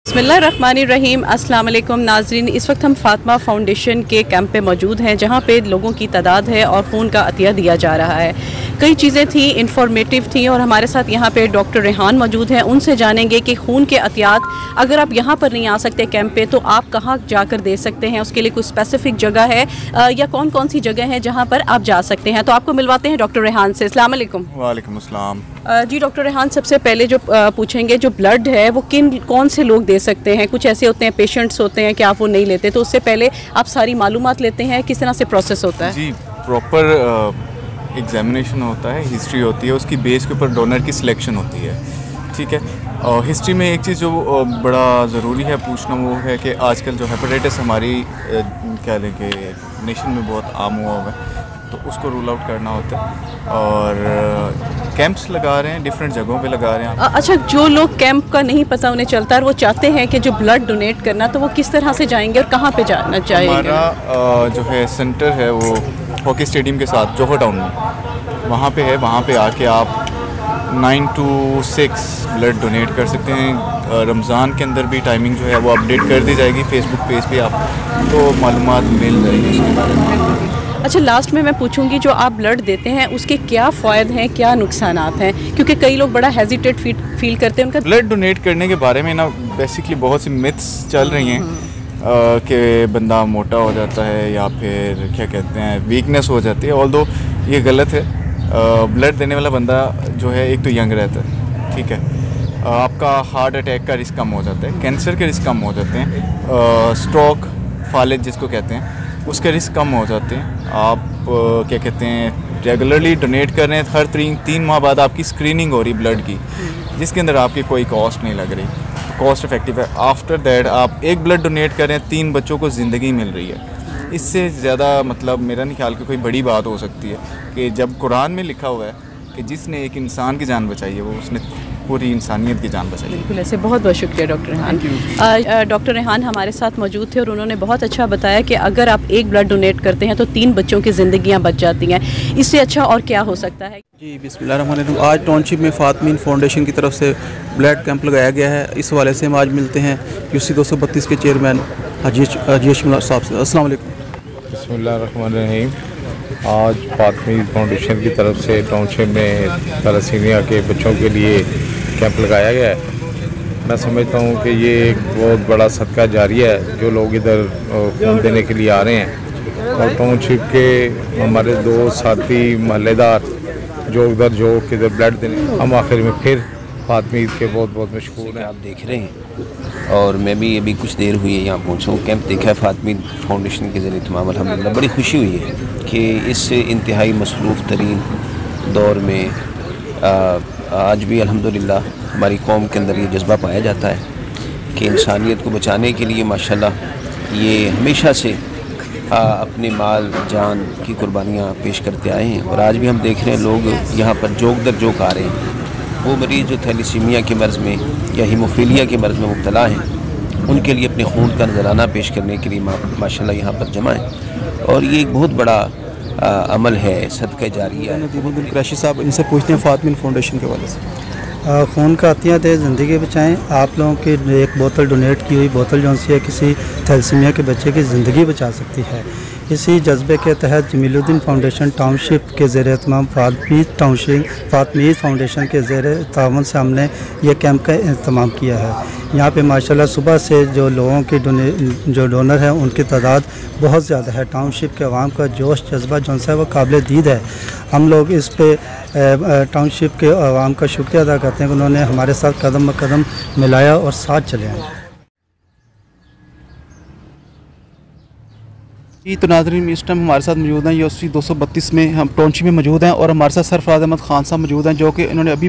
बिस्मिल्लाहिर्रहमानिर्रहीम। अस्सलाम वालेकुम नाज़रीन, इस वक्त हम फातिमा फाउंडेशन के कैंप पे मौजूद हैं जहाँ पे लोगों की तादाद है और ख़ून का अतिया दिया जा रहा है। कई चीज़ें थी, इंफॉर्मेटिव थी और हमारे साथ यहाँ पे डॉक्टर रेहान मौजूद हैं। उनसे जानेंगे कि खून के अतियात अगर आप यहाँ पर नहीं आ सकते कैंप पे तो आप कहाँ जाकर दे सकते हैं, उसके लिए कुछ स्पेसिफिक जगह है या कौन कौन सी जगह है जहाँ पर आप जा सकते हैं। तो आपको मिलवाते हैं डॉक्टर रेहान से। अस्सलाम वालेकुम। वालेकुम अस्सलाम। जी डॉक्टर रेहान, सबसे पहले जो पूछेंगे, जो ब्लड है वो कौन से लोग दे सकते हैं? कुछ ऐसे होते हैं पेशेंट्स होते हैं कि आप वो नहीं लेते, तो उससे पहले आप सारी मालूमात लेते हैं, किस तरह से प्रोसेस होता है? जी, प्रॉपर एग्जामिनेशन होता है, हिस्ट्री होती है, उसकी बेस के ऊपर डोनर की सिलेक्शन होती है। ठीक है। और हिस्ट्री में एक चीज़ जो बड़ा ज़रूरी है पूछना वो है कि आजकल जो हेपेटाइटिस हमारी कह लें कि नेशन में बहुत आम हुआ हुआ है, तो उसको रूल आउट करना होता है। और कैंप्स लगा रहे हैं, डिफरेंट जगहों पे लगा रहे हैं। अच्छा, जो लोग कैंप का नहीं पता उन्हें चलता है और वो चाहते हैं कि जो ब्लड डोनेट करना, तो वो किस तरह से जाएंगे और कहाँ पे जाना चाहिए? हमारा जो है सेंटर है वो हॉकी स्टेडियम के साथ जोहर टाउन में, वहाँ पे है। वहाँ पे आके आप 9 to 6 ब्लड डोनेट कर सकते हैं। रमज़ान के अंदर भी टाइमिंग जो है वो अपडेट कर दी जाएगी फेसबुक पेज पे, आपको मालूमात मिल जाएगी इसके बारे में। अच्छा, लास्ट में मैं पूछूंगी, जो आप ब्लड देते हैं उसके क्या फ़ायदे हैं, क्या नुकसानात हैं? क्योंकि कई लोग बड़ा हेजिटेट फील करते हैं उनका ब्लड डोनेट करने के बारे में ना। बेसिकली बहुत सी मिथ्स चल रही हैं कि बंदा मोटा हो जाता है या फिर क्या कहते हैं वीकनेस हो जाती है। ऑल्दो ये गलत है। ब्लड देने वाला बंदा जो है एक तो यंग रहता है, ठीक है, आपका हार्ट अटैक का रिस्क कम हो जाता है, कैंसर के रिस्क कम हो जाते हैं, स्ट्रोक फालिज जिसको कहते हैं उसके रिस्क कम हो जाते हैं। आप क्या कहते हैं रेगुलरली डोनेट कर रहे हैं, हर 3 माह बाद आपकी स्क्रीनिंग हो रही ब्लड की, जिसके अंदर आपकी कोई कॉस्ट नहीं लग रही, कॉस्ट इफेक्टिव है। आफ्टर दैट आप एक ब्लड डोनेट कर रहे हैं, 3 बच्चों को ज़िंदगी मिल रही है। इससे ज़्यादा मतलब मेरा नहीं ख्याल कि कोई बड़ी बात हो सकती है कि जब कुरान में लिखा हुआ है कि जिसने एक इंसान की जान बचाई है वो उसने पूरी इंसानियत की जान बचाई। बिल्कुल ऐसे। बहुत बहुत शुक्रिया डॉक्टर रेहान। डॉक्टर रेहान हमारे साथ मौजूद थे और उन्होंने बहुत अच्छा बताया कि अगर आप एक ब्लड डोनेट करते हैं तो 3 बच्चों की ज़िंदगियां बच जाती हैं। इससे अच्छा और क्या हो सकता है? जी बिस्मिल्लाहिर्रहमानिर्रहीम। आज टाउनशिप में फातमीन फाउंडेशन की तरफ से ब्लड कैंप लगाया गया है। इस हवाले से हम आज मिलते हैं यूसी 232 के चेयरमैन हाजी मुल्ला साहब से। अस्सलाम वालेकुम। बिस्मिल्लाहिर्रहमानिर्रहीम। आज फातमीन फाउंडेशन की तरफ से टाउनशिप में थैलेसीमिया के बच्चों के लिए कैंप लगाया गया है। मैं समझता हूँ कि ये एक बहुत बड़ा सदका जारिया है जो लोग इधर खून देने के लिए आ रहे हैं। और टाउनशिप के हमारे 2 साथी महल्लेदार जो किधर ब्लड देने, हम आखिर में फिर फातमीद के बहुत बहुत मशहूर हैं। आप देख रहे हैं और मैं भी अभी कुछ देर हुई है यहाँ पहुँचा हूँ। कैंप देखा है फातमीद फाउंडेशन के ज़रिए तमाम। अल्हम्दुलिल्लाह बड़ी खुशी हुई है कि इस इंतहाई मसरूफ़ तरीन दौर में आज भी अल्हम्दुलिल्लाह हमारी कौम के अंदर ये जज्बा पाया जाता है कि इंसानियत को बचाने के लिए माशाल्लाह ये हमेशा से अपने माल जान की कुर्बानियाँ पेश करते आए हैं। और आज भी हम देख रहे हैं लोग यहाँ पर जोक दर जोक आ रहे हैं। वो मरीज़ जो थैलीसीमिया के मर्ज़ में या हीमोफीलिया के मर्ज़ में मुब्तला हैं, उनके लिए अपने खून का नजराना पेश करने के लिए माशाल्लाह यहाँ पर जमा है। और ये एक बहुत बड़ा अमल है, सदका जारिया है। नदीमुद्दीन कुरैशी साहब, इनसे पूछते हैं फातमीन फाउंडेशन के हवाले से। खून का अतिया दे ज़िंदगी बचाएं। आप लोगों की एक बोतल डोनेट की हुई बोतल जो है किसी थैलेसीमिया के बच्चे की ज़िंदगी बचा सकती है। इसी जज्बे के तहत जमीलुद्दीन फाउंडेशन टाउनशिप के ज़ेर एहतमाम फातमीद फाउंडेशन के ज़ेर तावन से हमने ये कैंप का एहतमाम किया है। यहाँ पे माशाल्लाह सुबह से जो लोगों की जो डोनर हैं उनकी तादाद बहुत ज़्यादा है। टाउनशिप के अवाम का जोश जज्बा जो है वो काबिल दीद है। हम लोग इस पे टाउनशिप के अवाम का शुक्रिया अदा करते हैं कि उन्होंने हमारे साथ कदम ब कदम मिलाया और साथ चले हैं। जी तो नाज़रीन, इस टाइम हमारे साथ मौजूद हैं यूसी 232 में, हम टाउनशिप में मौजूद हैं और हमारे साथ सरफराज अहमद ख़ान साहब मौजूद हैं जो कि इन्होंने अभी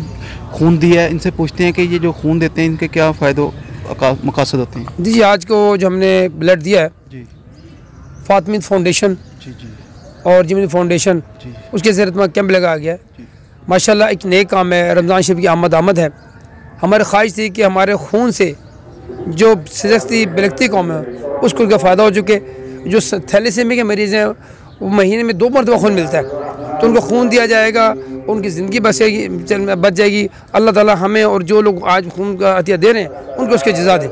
खून दिया है। इनसे पूछते हैं कि ये जो खून देते हैं इनके क्या फ़ायदे मकासद होते हैं। जी आज को जो हमने ब्लड दिया है जी फातमीद फाउंडेशन और जमील फाउंडेशन उसके ज़रिए कैंप लगाया गया है। माशाल्लाह एक नए काम है, रमज़ान शरीफ की आमद है। हमारी ख्वाहिश थी कि हमारे खून से जो सजस्ती बिलखती कौम है उसको उनका फ़ायदा हो चुके। जो थैलेसीमिया के मरीज़ हैं वो महीने में 2 मरतबा खून मिलता है, तो उनको खून दिया जाएगा उनकी ज़िंदगी बच जाएगी। अल्लाह ताला हमें और जो लोग आज खून का अतिया दे रहे हैं उनको उसके जज़ा दे।